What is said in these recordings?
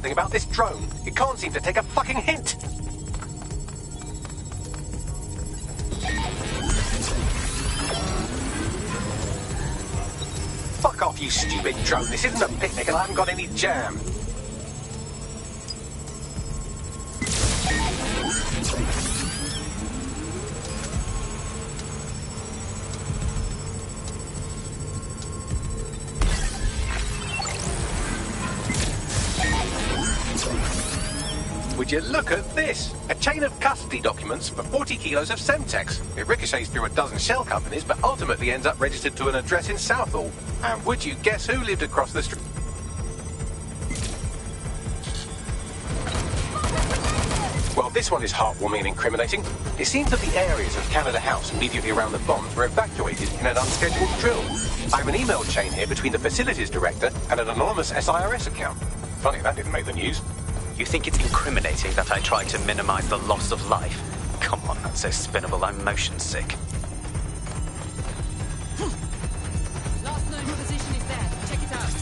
something about this drone. It can't seem to take a fucking hint. Fuck off, you stupid drone. This isn't a picnic and I haven't got any jam. Would you look at this? A chain of custody documents for 40 kilos of Semtex. It ricochets through a dozen shell companies, but ultimately ends up registered to an address in Southall. And would you guess who lived across the street? Well, this one is heartwarming and incriminating. It seems that the areas of Canada House immediately around the bombs were evacuated in an unscheduled drill. I have an email chain here between the facilities director and an anonymous SIRS account. Funny, that didn't make the news. You think it's incriminating that I tried to minimize the loss of life? Come on, that's so spinnable, I'm motion sick. Last known position is there. Check it out.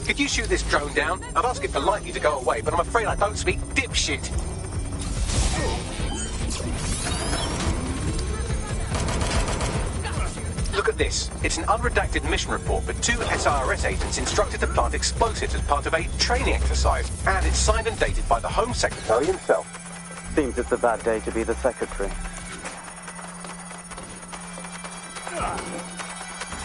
Could you shoot this drone down? I'd ask it politely to go away, but I'm afraid I don't speak dipshit. Look at this. It's an unredacted mission report for 2 SRS agents instructed to plant explosives as part of a training exercise. And it's signed and dated by the Home Secretary himself. Seems it's a bad day to be the secretary.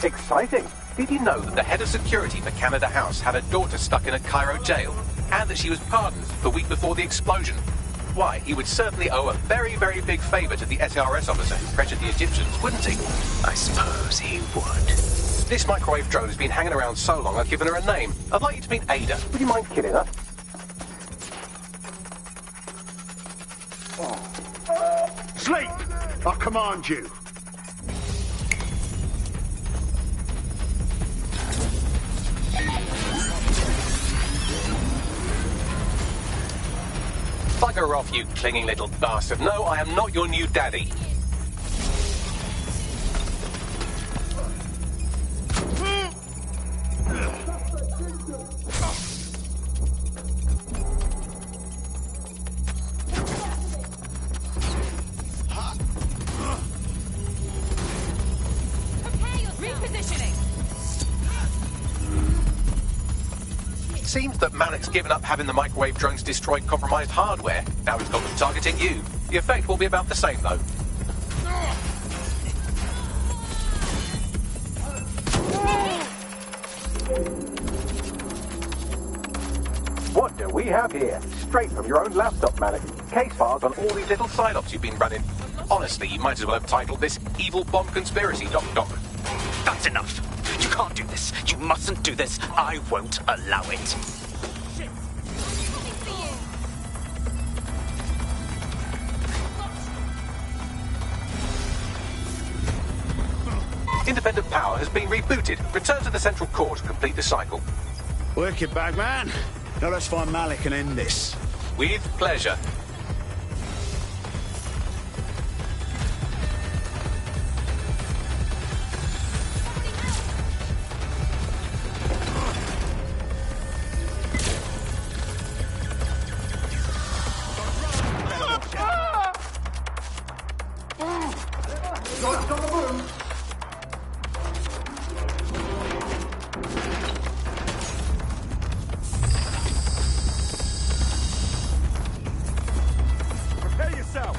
Exciting. Did you know that the head of security for Canada House had a daughter stuck in a Cairo jail? And that she was pardoned the week before the explosion? Why, he would certainly owe a very, very big favour to the SRS officer who pressured the Egyptians, wouldn't he? I suppose he would. This microwave drone has been hanging around so long I've given her a name. I'd like you to meet Ada. Would you mind killing her? Sleep! I command you. Bugger off, you clinging little bastard. No, I am not your new daddy. Repositioning. Seems that Malik's given up having the microwave drones destroy compromised hardware. Now he's got them targeting you. The effect will be about the same, though. What do we have here? Straight from your own laptop, Malik. Case files on all these little psyops you've been running. Honestly, you might as well have titled this Evil Bomb Conspiracy, Doc. That's enough. You can't do this. You mustn't do this. I won't allow it. Independent power has been rebooted. Return to the central core to complete the cycle. Wicked, Bagman. Now let's find Malik and end this. With pleasure. Prepare yourself.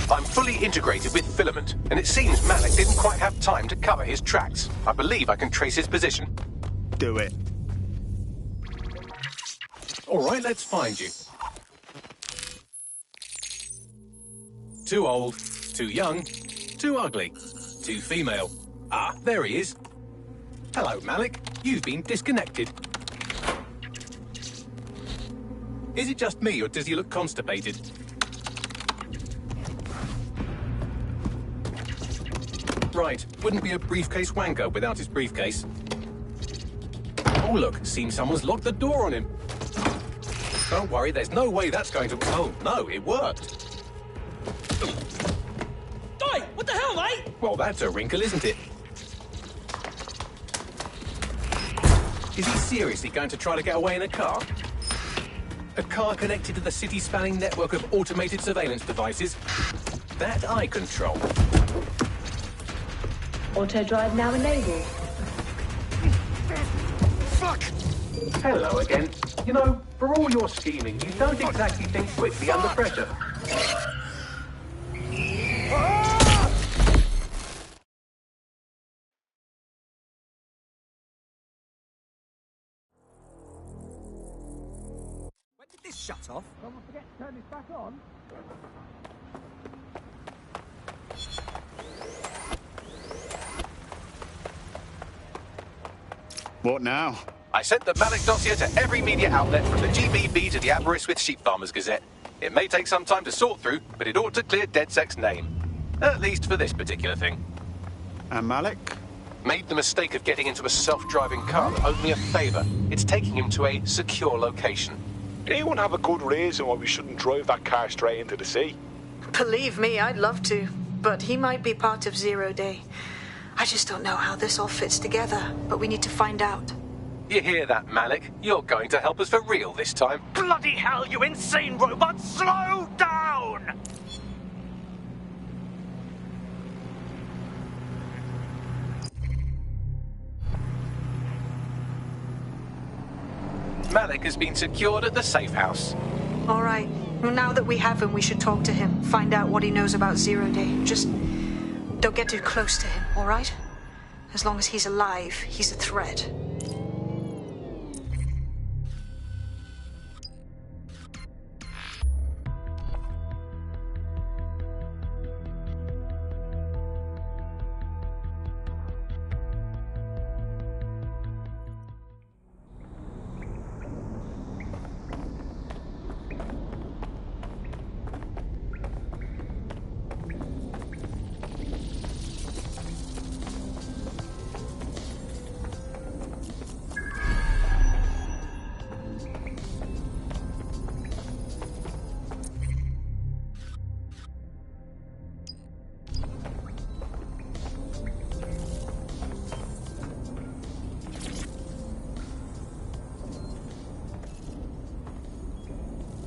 I'm fully integrated with Filament, and it seems Malik didn't quite have time to cover his tracks. I believe I can trace his position. Do it. All right, let's find you. Too old, too young, too ugly, too female. Ah, there he is. Hello, Malik. You've been disconnected. Is it just me, or does he look constipated? Right, wouldn't be a briefcase wanker without his briefcase. Oh, look, seems someone's locked the door on him. Don't worry, there's no way that's going to... Oh, no, it worked. Oi! What the hell, mate? Well, that's a wrinkle, isn't it? Is he seriously going to try to get away in a car? A car connected to the city-spanning network of automated surveillance devices? That I control. Auto drive now enabled. Fuck! Hello again. You know, for all your scheming, you don't exactly think quickly under pressure. When did this shut off? Someone forget to turn this back on? What now? I sent the Malik dossier to every media outlet from the GBB to the Aberystwyth Sheep Farmers Gazette. It may take some time to sort through, but it ought to clear DedSec's name. At least for this particular thing. And Malik? Made the mistake of getting into a self-driving car that owed me a favour. It's taking him to a secure location. Anyone have a good reason why we shouldn't drive that car straight into the sea? Believe me, I'd love to, but he might be part of Zero Day. I just don't know how this all fits together, but we need to find out. You hear that, Malik? You're going to help us for real this time. Bloody hell, you insane robot! Slow down! Malik has been secured at the safe house. All right. Well, now that we have him, we should talk to him, find out what he knows about Zero Day. Just don't get too close to him, all right? As long as he's alive, he's a threat.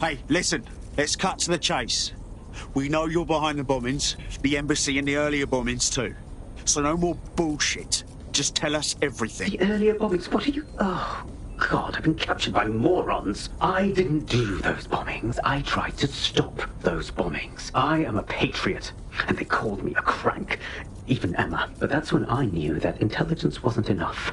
Hey, listen. Let's cut to the chase. We know you're behind the bombings, the embassy and the earlier bombings too. So no more bullshit. Just tell us everything. The earlier bombings? What are you... Oh, God, I've been captured by morons. I didn't do those bombings. I tried to stop those bombings. I am a patriot, and they called me a crank. Even Emma. But that's when I knew that intelligence wasn't enough.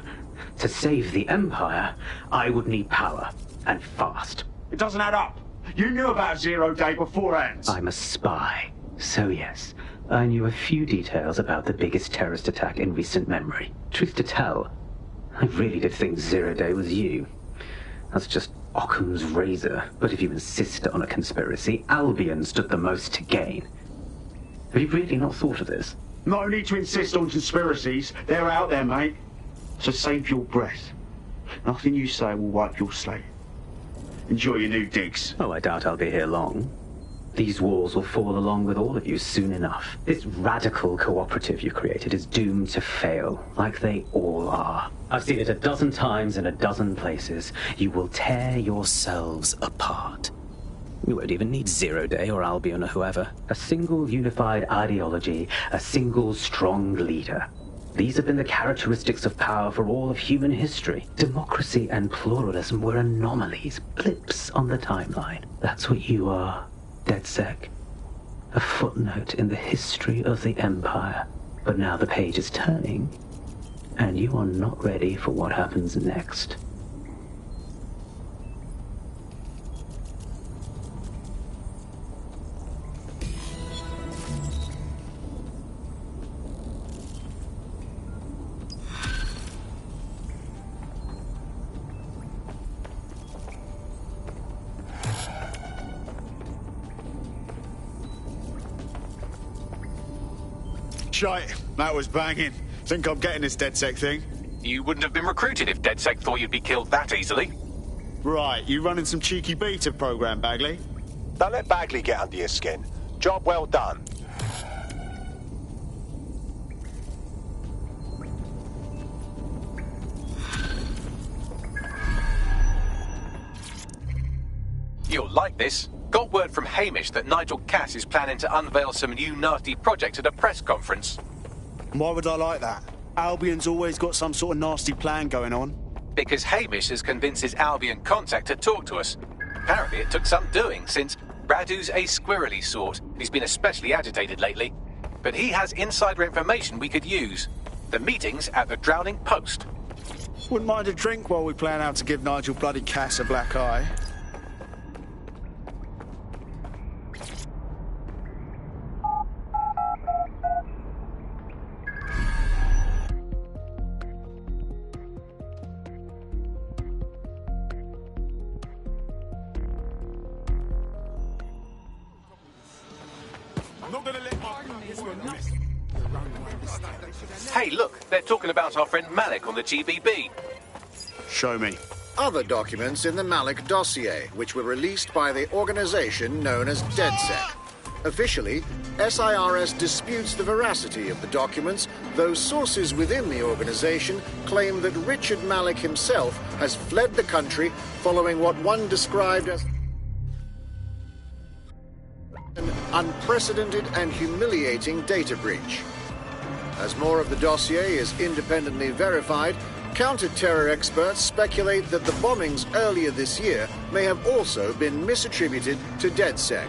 To save the Empire, I would need power, and fast. It doesn't add up. You knew about Zero Day beforehand. I'm a spy. So yes, I knew a few details about the biggest terrorist attack in recent memory. Truth to tell, I really did think Zero Day was you. That's just Occam's razor. But if you insist on a conspiracy, Albion stood the most to gain. Have you really not thought of this? No need to insist on conspiracies. They're out there, mate. So save your breath. Nothing you say will wipe your slate. Enjoy your new digs. Oh, I doubt I'll be here long. These walls will fall along with all of you soon enough. This radical cooperative you created is doomed to fail, like they all are. I've seen it a dozen times in a dozen places. You will tear yourselves apart. You won't even need Zero Day or Albion or whoever. A single unified ideology, a single strong leader. These have been the characteristics of power for all of human history. Democracy and pluralism were anomalies, blips on the timeline. That's what you are, DedSec. A footnote in the history of the Empire. But now the page is turning, and you are not ready for what happens next. Shite, that was banging. Think I'm getting this DedSec thing? You wouldn't have been recruited if DedSec thought you'd be killed that easily. Right, you running some cheeky beta program, Bagley? Don't let Bagley get under your skin. Job well done. You'll like this. Got word from Hamish that Nigel Cass is planning to unveil some new nasty project at a press conference. Why would I like that? Albion's always got some sort of nasty plan going on. Because Hamish has convinced his Albion contact to talk to us. Apparently it took some doing, since Radu's a squirrely sort. He's been especially agitated lately. But he has insider information we could use. The meeting's at the Drowning Post. Wouldn't mind a drink while we plan how to give Nigel bloody Cass a black eye. Hey, look, they're talking about our friend Malik on the GBB. Show me. Other documents in the Malik dossier, which were released by the organization known as DedSec. Officially, SIRS disputes the veracity of the documents, though sources within the organization claim that Richard Malik himself has fled the country following what one described as an unprecedented and humiliating data breach. As more of the dossier is independently verified, counter-terror experts speculate that the bombings earlier this year may have also been misattributed to DedSec.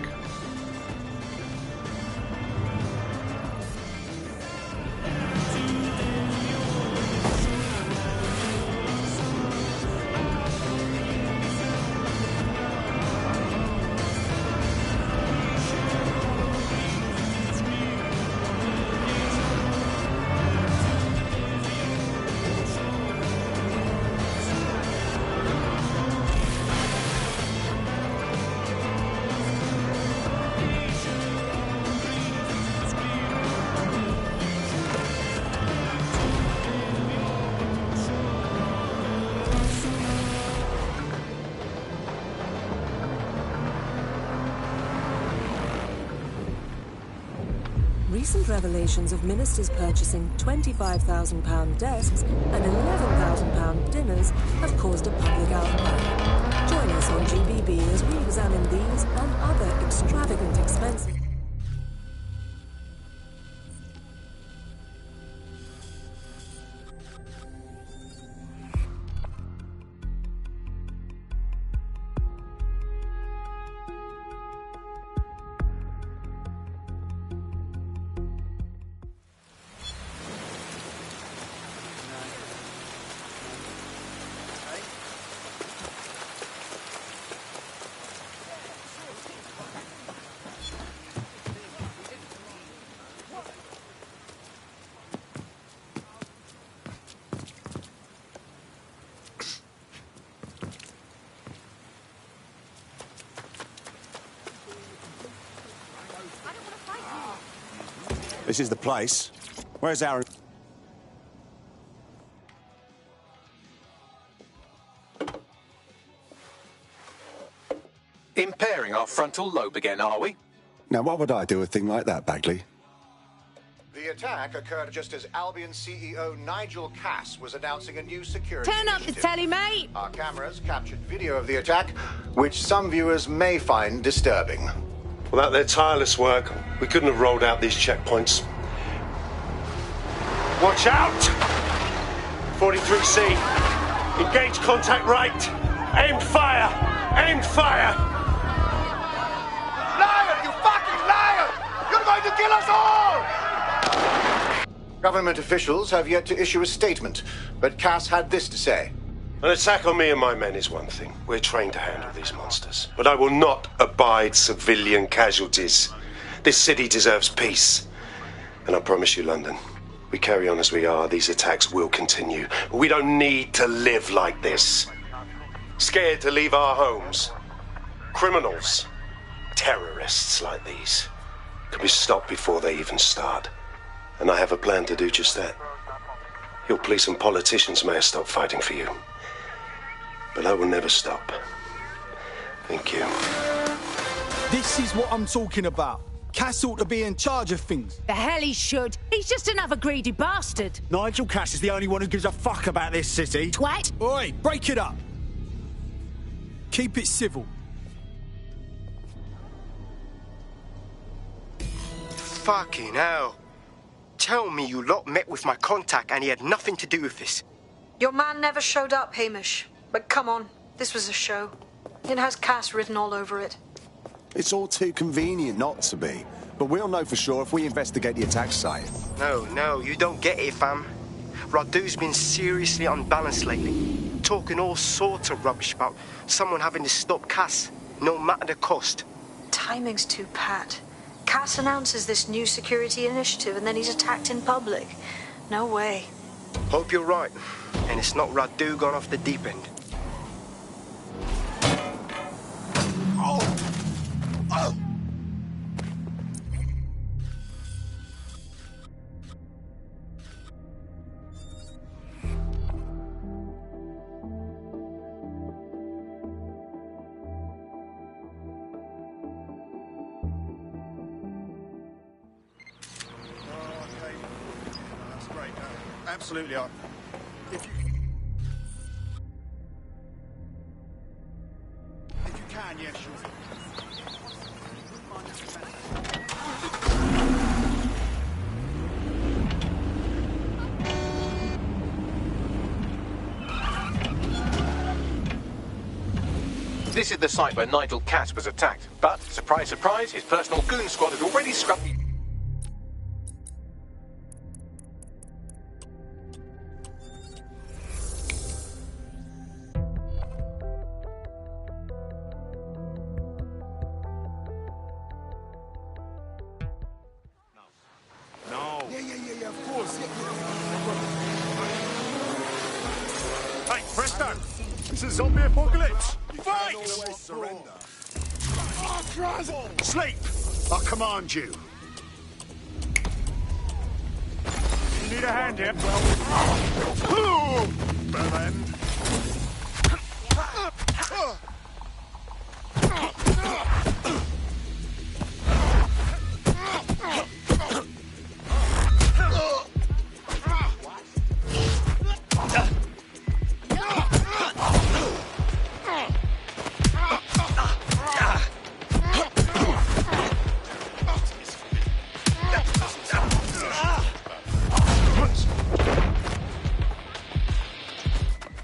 Recent revelations of ministers purchasing £25,000 desks and £11,000 dinners have caused a public outcry. Join us on GBB as we examine these and other extravagant expenses. This is the place. Where's our... Impairing our frontal lobe again, are we? Now, what would I do with a thing like that, Bagley? The attack occurred just as Albion CEO Nigel Cass was announcing a new security Turn up the initiative. telly, mate! Our cameras captured video of the attack, which some viewers may find disturbing. Without their tireless work, we couldn't have rolled out these checkpoints. Watch out! 43C. Engage contact right. Aimed fire! Aimed fire! Liar! You fucking liar! You're going to kill us all! Government officials have yet to issue a statement, but Cass had this to say. An attack on me and my men is one thing. We're trained to handle these monsters. But I will not abide civilian casualties. This city deserves peace. And I promise you, London, we carry on as we are, these attacks will continue. We don't need to live like this. Scared to leave our homes. Criminals, terrorists like these, can be stopped before they even start. And I have a plan to do just that. Your police and politicians may have stopped fighting for you, but I will never stop. Thank you. This is what I'm talking about. Cass ought to be in charge of things. The hell he should. He's just another greedy bastard. Nigel Cass is the only one who gives a fuck about this city. Twat. Oi, break it up. Keep it civil. Fucking hell. Tell me you lot met with my contact and he had nothing to do with this. Your man never showed up, Hamish. But come on, this was a show. It has Cass written all over it. It's all too convenient not to be. But we'll know for sure if we investigate the attack site. No, you don't get it, fam. Radu's been seriously unbalanced lately. Talking all sorts of rubbish about someone having to stop Cass, no matter the cost. Timing's too pat. Cass announces this new security initiative and then he's attacked in public. No way. Hope you're right. And it's not Radu gone off the deep end. Absolutely. If you can, yeah, sure. This is the site where Nigel Cass was attacked. But, surprise, surprise, his personal goon squad had already scrubbed the... Yeah, of course. Hey, Presto! It's a zombie apocalypse! Fight! Surrender. Sleep! I command you. You need a hand here? Bad end.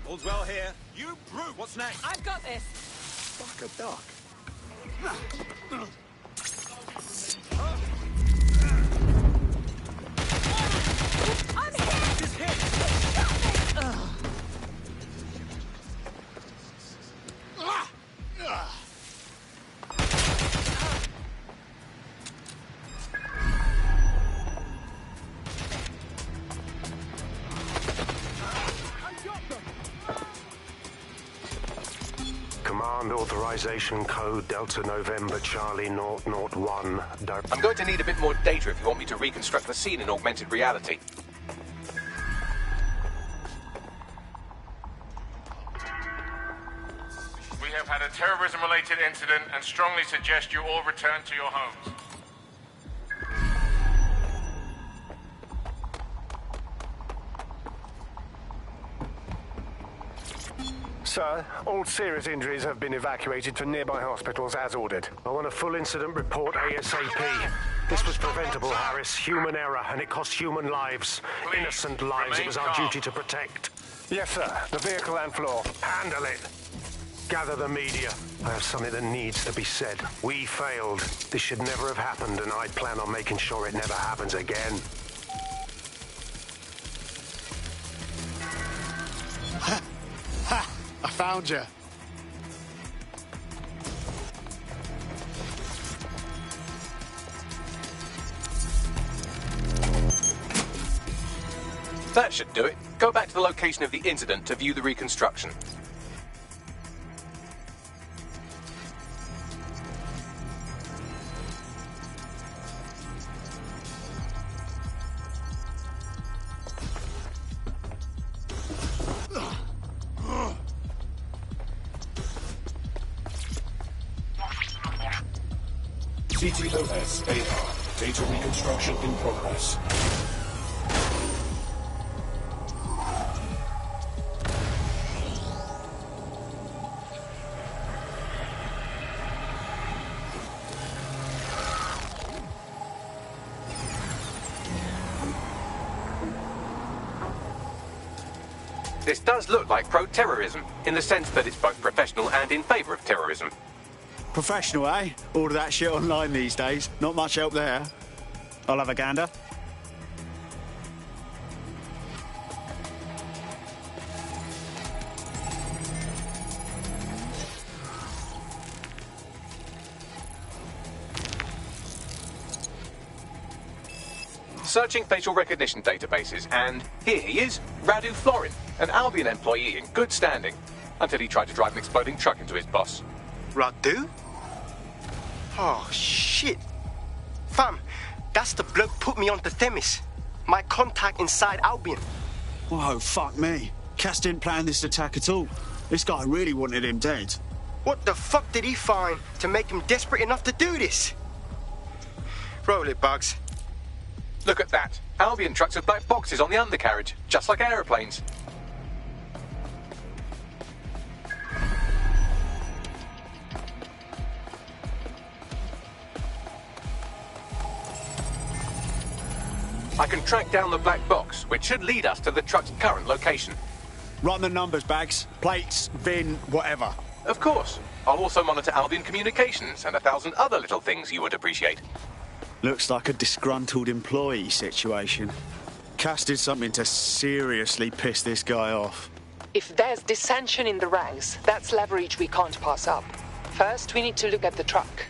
All's well here. You brute! What's next? I've got this. Fuck a duck. I'm hit! Just hit! Command authorization code Delta November Charlie 001. I'm going to need a bit more data if you want me to reconstruct the scene in augmented reality. We have had a terrorism-related incident and strongly suggest you all return to your homes. Sir, all serious injuries have been evacuated to nearby hospitals as ordered. I want a full incident report ASAP. This was preventable, Harris. Human error, and it cost human lives. Please, innocent lives it was our calm. duty to protect. Yes, sir. The vehicle and floor. Handle it. Gather the media. I have something that needs to be said. We failed. This should never have happened, and I plan on making sure it never happens again. I found you. That should do it. Go back to the location of the incident to view the reconstruction. TTOS-AR. Data reconstruction in progress. This does look like pro-terrorism, in the sense that it's both professional and in favour of terrorism. Professional, eh? All of that shit online these days. Not much help there. I'll have a gander. Searching facial recognition databases, and here he is, Radu Florin, an Albion employee in good standing, until he tried to drive an exploding truck into his boss. Radu? Oh, shit. Fam, that's the bloke put me onto Themis. My contact inside Albion. Whoa, fuck me. Cass didn't plan this attack at all. This guy really wanted him dead. What the fuck did he find to make him desperate enough to do this? Roll it, Bugs. Look at that. Albion trucks with black boxes on the undercarriage, just like aeroplanes. I can track down the black box, which should lead us to the truck's current location. Run the numbers, Bags. Plates, VIN, whatever. Of course. I'll also monitor Albion communications and 1,000 other little things you would appreciate. Looks like a disgruntled employee situation. Cass did something to seriously piss this guy off. If there's dissension in the ranks, that's leverage we can't pass up. First, we need to look at the truck.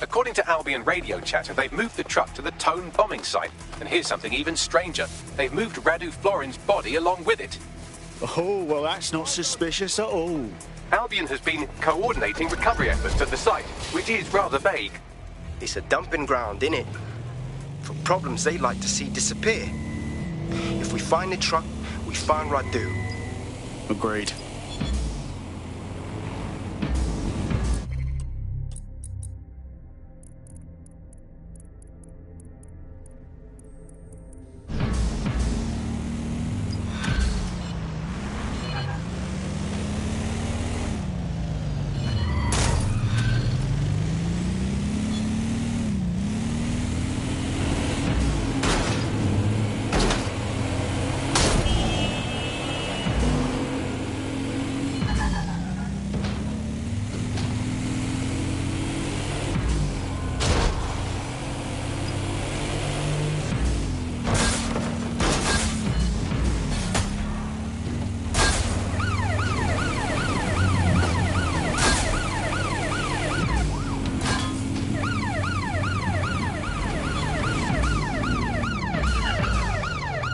According to Albion radio chatter, they've moved the truck to the Tone bombing site. And here's something even stranger. They've moved Radu Florin's body along with it. Oh, well, that's not suspicious at all. Albion has been coordinating recovery efforts at the site, which is rather vague. It's a dumping ground, innit? For problems they like to see disappear. If we find the truck, we find Radu. Agreed.